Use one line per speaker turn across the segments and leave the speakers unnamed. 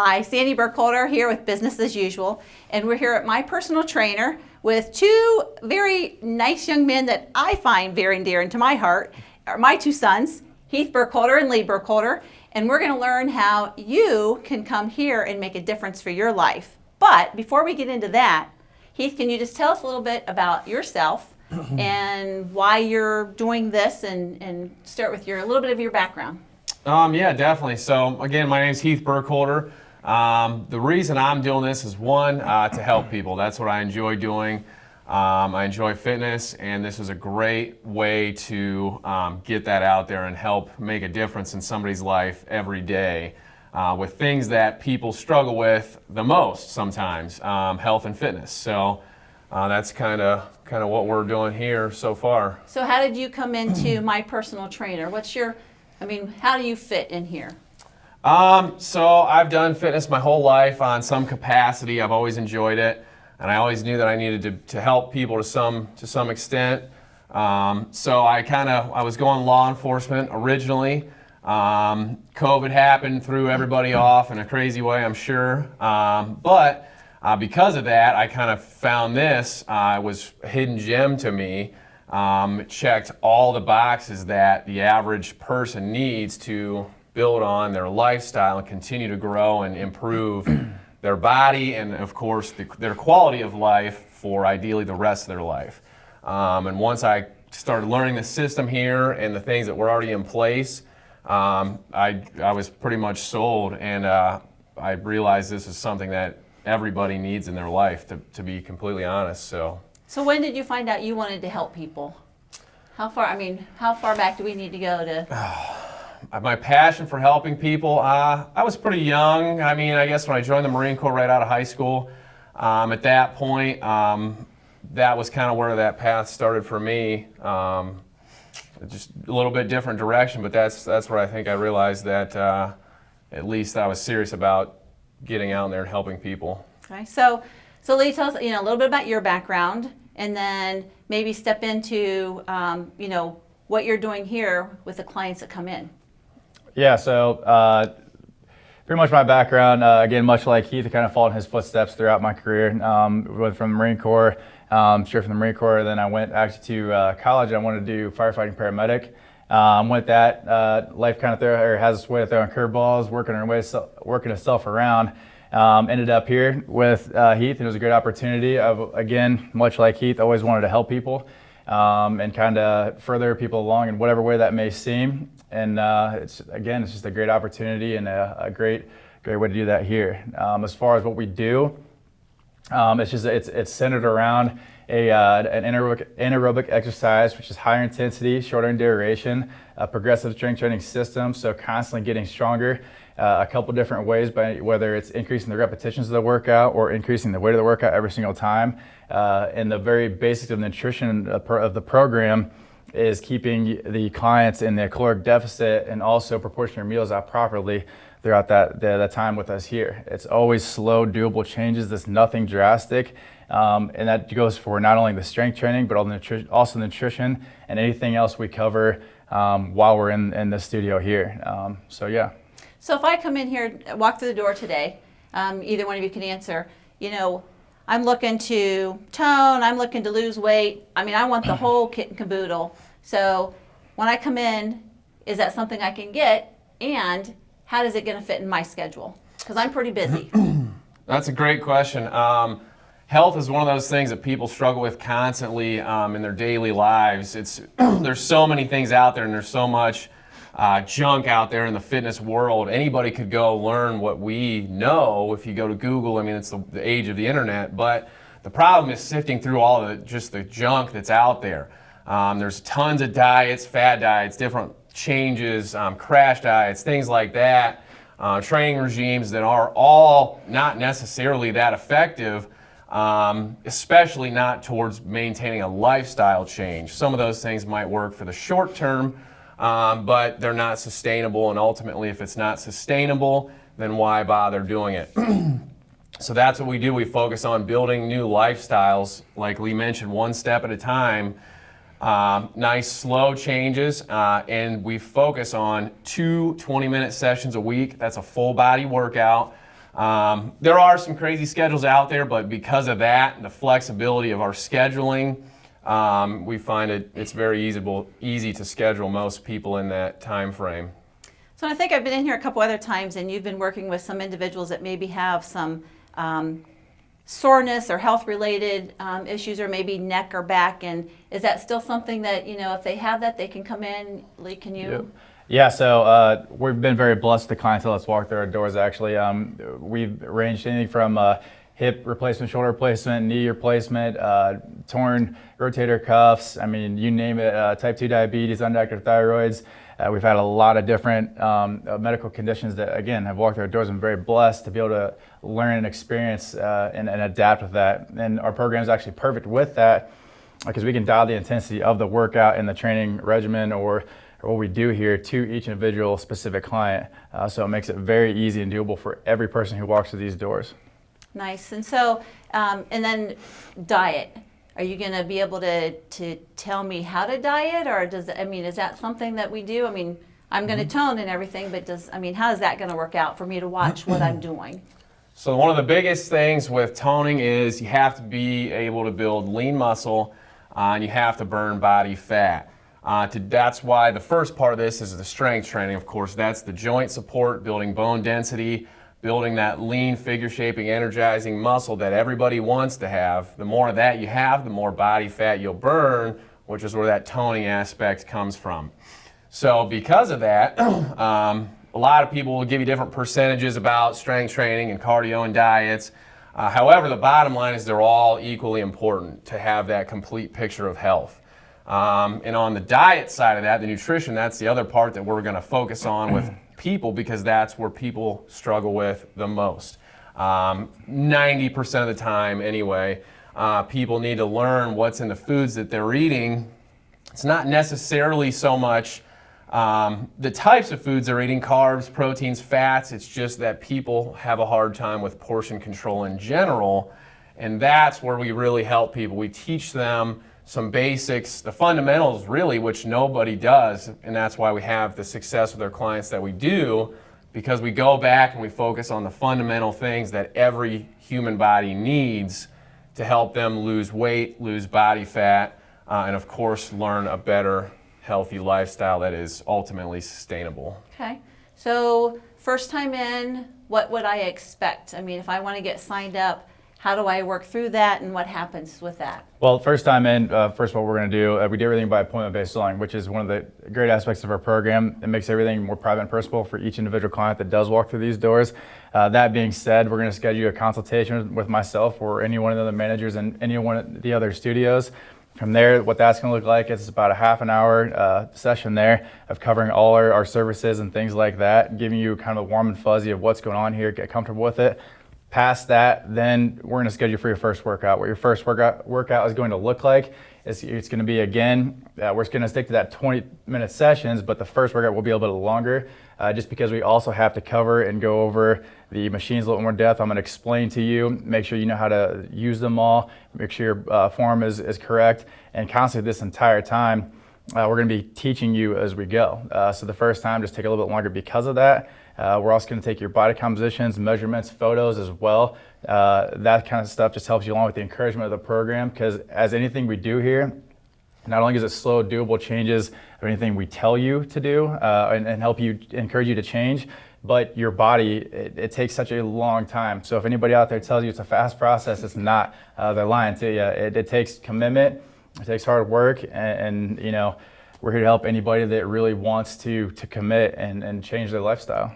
Hi, Sandy Burkholder here with Business as Usual, and we're here at my personal trainer with two very nice young men that I find very dear to my heart, are my two sons, Heath Burkholder and Lee Burkholder, and we're going to learn how you can come here and make a difference for your life. But before we get into that, Heath, can you just tell us a little bit about yourself and why you're doing this, and start with a little bit of your background?
Yeah, definitely. So again, my name is Heath Burkholder. The reason I'm doing this is one, to help people. That's what I enjoy doing. I enjoy fitness, and this is a great way to get that out there and help make a difference in somebody's life every day with things that people struggle with the most sometimes, health and fitness. So that's kind of what we're doing here so far.
So how did you come into my personal trainer? How do you fit in here?
So I've done fitness my whole life on some capacity. I've always enjoyed it, and I always knew that I needed to help people to some extent. So I was going law enforcement originally. COVID happened, threw everybody off in a crazy way, I'm sure. But because of that, I kind of found this. It was a hidden gem to me. It checked all the boxes that the average person needs to build on their lifestyle and continue to grow and improve their body and, of course, their quality of life for ideally the rest of their life. And once I started learning the system here and the things that were already in place, I was pretty much sold, and I realized this is something that everybody needs in their life, to be completely honest.
So when did you find out you wanted to help people? How far back do we need to go to?
My passion for helping people, I was pretty young. I guess when I joined the Marine Corps right out of high school, at that point, that was kind of where that path started for me. Just a little bit different direction, but that's where I think I realized that at least I was serious about getting out there and helping people.
Okay, so Lee, tell us a little bit about your background, and then maybe step into what you're doing here with the clients that come in.
Yeah, so pretty much my background, again, much like Heath, I kind of followed in his footsteps throughout my career. Went from the Marine Corps, straight from the Marine Corps, then I went actually to college. I wanted to do firefighting paramedic. With that, life kind of has its way of throwing curveballs, working itself around. Ended up here with Heath, and it was a great opportunity. Again, much like Heath, always wanted to help people and kind of further people along in whatever way that may seem. And it's just a great opportunity and a great way to do that here. As far as what we do, it's centered around an anaerobic exercise, which is higher intensity, shorter in duration, a progressive strength training system, so constantly getting stronger. A couple different ways, whether it's increasing the repetitions of the workout or increasing the weight of the workout every single time. And the very basics of nutrition of the program is keeping the clients in the caloric deficit and also proportioning their meals out properly throughout that time with us here. It's always slow, doable changes. There's nothing drastic. And that goes for not only the strength training, but also nutrition and anything else we cover while we're in the studio here. Yeah.
So if I come in here, walk through the door today, either one of you can answer, I'm looking to tone, I'm looking to lose weight. I want the whole kit and caboodle. So when I come in, is that something I can get? And how is it going to fit in my schedule? Because I'm pretty busy.
That's a great question. Health is one of those things that people struggle with constantly in their daily lives. There's so many things out there, and there's so much junk out there in the fitness world. Anybody could go learn what we know if you go to Google. It's the age of the internet, but the problem is sifting through all the junk that's out there. There's tons of diets, fad diets, different changes, crash diets, things like that, training regimes that are all not necessarily that effective, especially not towards maintaining a lifestyle change. Some of those things might work for the short term, but they're not sustainable, and ultimately if it's not sustainable, then why bother doing it? So that's what we do. We focus on building new lifestyles, like Lee mentioned, one step at a time, nice slow changes, and we focus on 2 20-minute sessions a week. That's a full body workout. There are some crazy schedules out there, but because of that, the flexibility of our scheduling, we find it's very easy to schedule most people in that time frame.
So I think I've been in here a couple other times, and you've been working with some individuals that maybe have some soreness or health-related issues, or maybe neck or back. And is that still something that, if they have that, they can come in? Lee, can you?
Yep. Yeah, so we've been very blessed with the clientele that's walked through our doors, actually. We've ranged anything from hip replacement, shoulder replacement, knee replacement, torn rotator cuffs, I mean, you name it, type 2 diabetes, undiagnosed thyroids. We've had a lot of different medical conditions that, again, have walked through our doors. I'm very blessed to be able to learn and experience and adapt with that. And our program is actually perfect with that because we can dial the intensity of the workout and the training regimen or what we do here to each individual specific client. So it makes it very easy and doable for every person who walks through these doors.
Nice. And so, and then diet. Are you going to be able to tell me how to diet, or is that something that we do? I mean, I'm going to tone and everything, but how is that going to work out for me to watch what I'm doing?
So one of the biggest things with toning is you have to be able to build lean muscle, and you have to burn body fat. That's why the first part of this is the strength training, of course. That's the joint support, building bone density, building that lean, figure-shaping, energizing muscle that everybody wants to have. The more of that you have, the more body fat you'll burn, which is where that toning aspect comes from. So because of that, a lot of people will give you different percentages about strength training and cardio and diets. However, the bottom line is they're all equally important to have that complete picture of health. And on the diet side of that, the nutrition, that's the other part that we're going to focus on with people, because that's where people struggle with the most. 90% of the time anyway, people need to learn what's in the foods that they're eating. It's not necessarily so much the types of foods they're eating, carbs, proteins, fats. It's just that people have a hard time with portion control in general, and that's where we really help people. We teach them some basics, the fundamentals really, which nobody does, and that's why we have the success with our clients that we do, because we go back and we focus on the fundamental things that every human body needs to help them lose weight, lose body fat, and of course learn a better, healthy lifestyle that is ultimately sustainable.
Okay, so first time in, what would I expect? If I want to get signed up, how do I work through that, and what happens with that?
Well, first time in, first of all, we're going to do, we do everything by appointment-based selling, which is one of the great aspects of our program. It makes everything more private and personal for each individual client that does walk through these doors. That being said, we're going to schedule a consultation with myself or any one of the other managers in any one of the other studios. From there, what that's going to look like is about a half an hour session there of covering all our services and things like that, giving you kind of a warm and fuzzy of what's going on here, get comfortable with it. Past that, then we're going to schedule for your first workout. What your first workout is going to look like is it's going to be, again, we're going to stick to that 20-minute sessions, but the first workout will be a little bit longer just because we also have to cover and go over the machines a little more depth. I'm going to explain to you, make sure you know how to use them all, make sure your form is correct, and constantly this entire time, we're going to be teaching you as we go. So the first time, just take a little bit longer because of that. We're also going to take your body compositions, measurements, photos as well. That kind of stuff just helps you along with the encouragement of the program, because as anything we do here, not only is it slow, doable changes of anything we tell you to do and help you, encourage you to change, but your body, it takes such a long time. So if anybody out there tells you it's a fast process, it's not. They're lying to you. It takes commitment, it takes hard work, and we're here to help anybody that really wants to commit and change their lifestyle.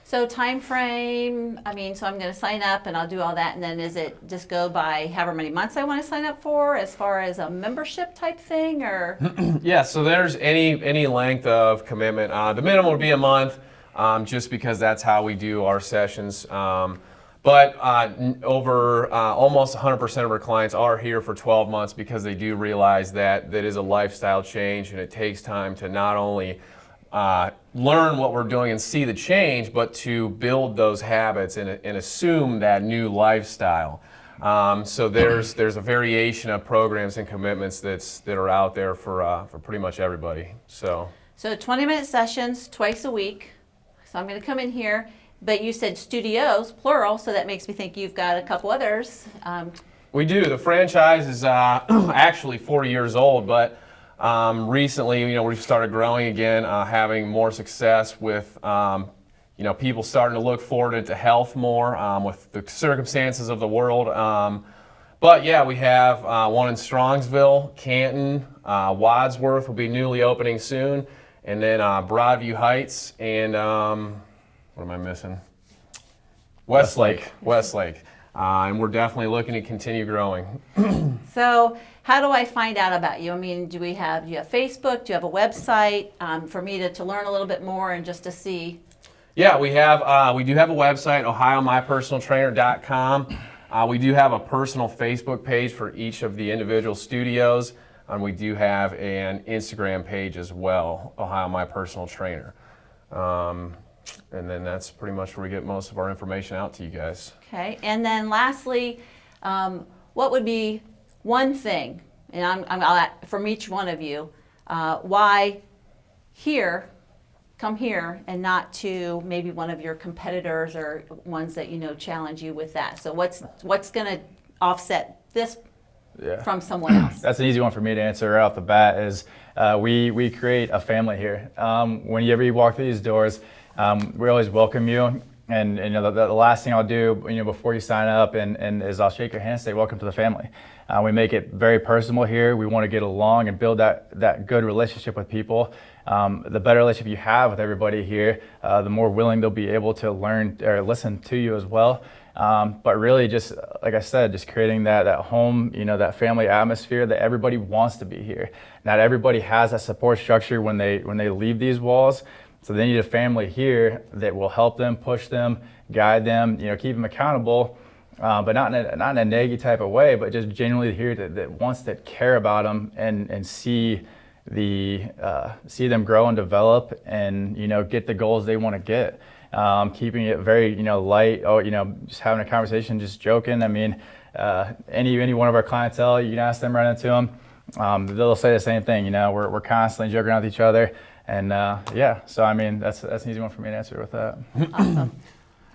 So time frame, so I'm going to sign up and I'll do all that, and then is it just go by however many months I want to sign up for as far as a membership type thing, or?
Yeah, so there's any length of commitment. The minimum would be a month, just because that's how we do our sessions. But over almost 100% of our clients are here for 12 months because they do realize that that is a lifestyle change, and it takes time to not only learn what we're doing and see the change, but to build those habits and assume that new lifestyle. So there's a variation of programs and commitments that are out there for pretty much everybody. So
20-minute sessions twice a week. So I'm going to come in here. but you said studios, plural, so that makes me think you've got a couple others.
We do. The franchise is actually 40 years old, but recently, we've started growing again, having more success with, people starting to look forward into health more with the circumstances of the world. But yeah, we have one in Strongsville, Canton, Wadsworth will be newly opening soon, and then Broadview Heights, and what am I missing? Westlake. And we're definitely looking to continue growing.
So how do I find out about you? I mean, do you have Facebook? Do you have a website for me to learn a little bit more and just to see?
Yeah, we do have a website, ohiomypersonaltrainer.com. We do have a personal Facebook page for each of the individual studios, and we do have an Instagram page as well, Ohio My Personal Trainer. And then that's pretty much where we get most of our information out to you guys.
Okay, and then lastly, what would be one thing, and I'll from each one of you, why come here and not to maybe one of your competitors or ones that challenge you with that? So what's going to offset this from someone else?
That's an easy one for me to answer right off the bat. Is we create a family here. Whenever you walk through these doors, we always welcome you. And the last thing I'll do before you sign up and is I'll shake your hand and say welcome to the family. We make it very personal here. We want to get along and build that good relationship with people. The better relationship you have with everybody here, the more willing they'll be able to learn or listen to you as well. But really, just like I said, just creating that home, that family atmosphere that everybody wants to be here. Not everybody has that support structure when they leave these walls. So they need a family here that will help them, push them, guide them, keep them accountable, but not in a neggy type of way, but just genuinely here that wants to care about them and see them grow and develop and get the goals they want to get. Keeping it very light. Just having a conversation, just joking. I mean, any one of our clientele, you can ask them right into them. They'll say the same thing. We're constantly joking around with each other. And so I mean, that's an easy one for me to answer with that.
Awesome.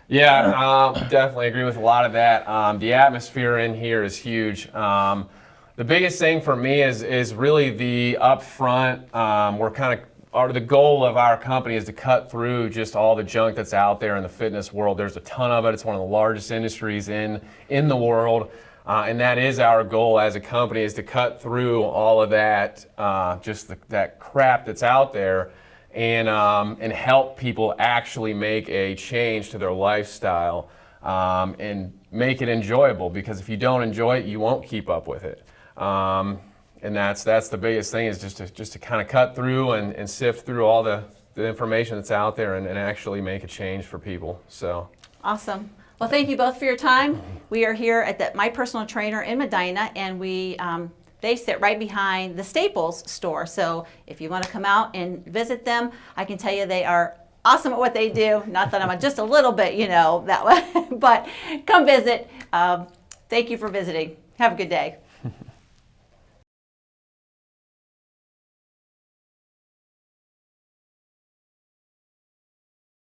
Yeah, definitely agree with a lot of that. The atmosphere in here is huge. The biggest thing for me is really the upfront. The goal of our company is to cut through just all the junk that's out there in the fitness world. There's a ton of it. It's one of the largest industries in the world. And that is our goal as a company, is to cut through all of that, that crap that's out there, and help people actually make a change to their lifestyle, and make it enjoyable. Because if you don't enjoy it, you won't keep up with it. And that's the biggest thing, is just to kind of cut through and sift through all the information that's out there and actually make a change for people. So
awesome. Well, thank you both for your time. We are here at My Personal Trainer in Medina, and they sit right behind the Staples store. So if you want to come out and visit them, I can tell you they are awesome at what they do. Not that I'm just a little bit, that way, but come visit. Thank you for visiting. Have a good day.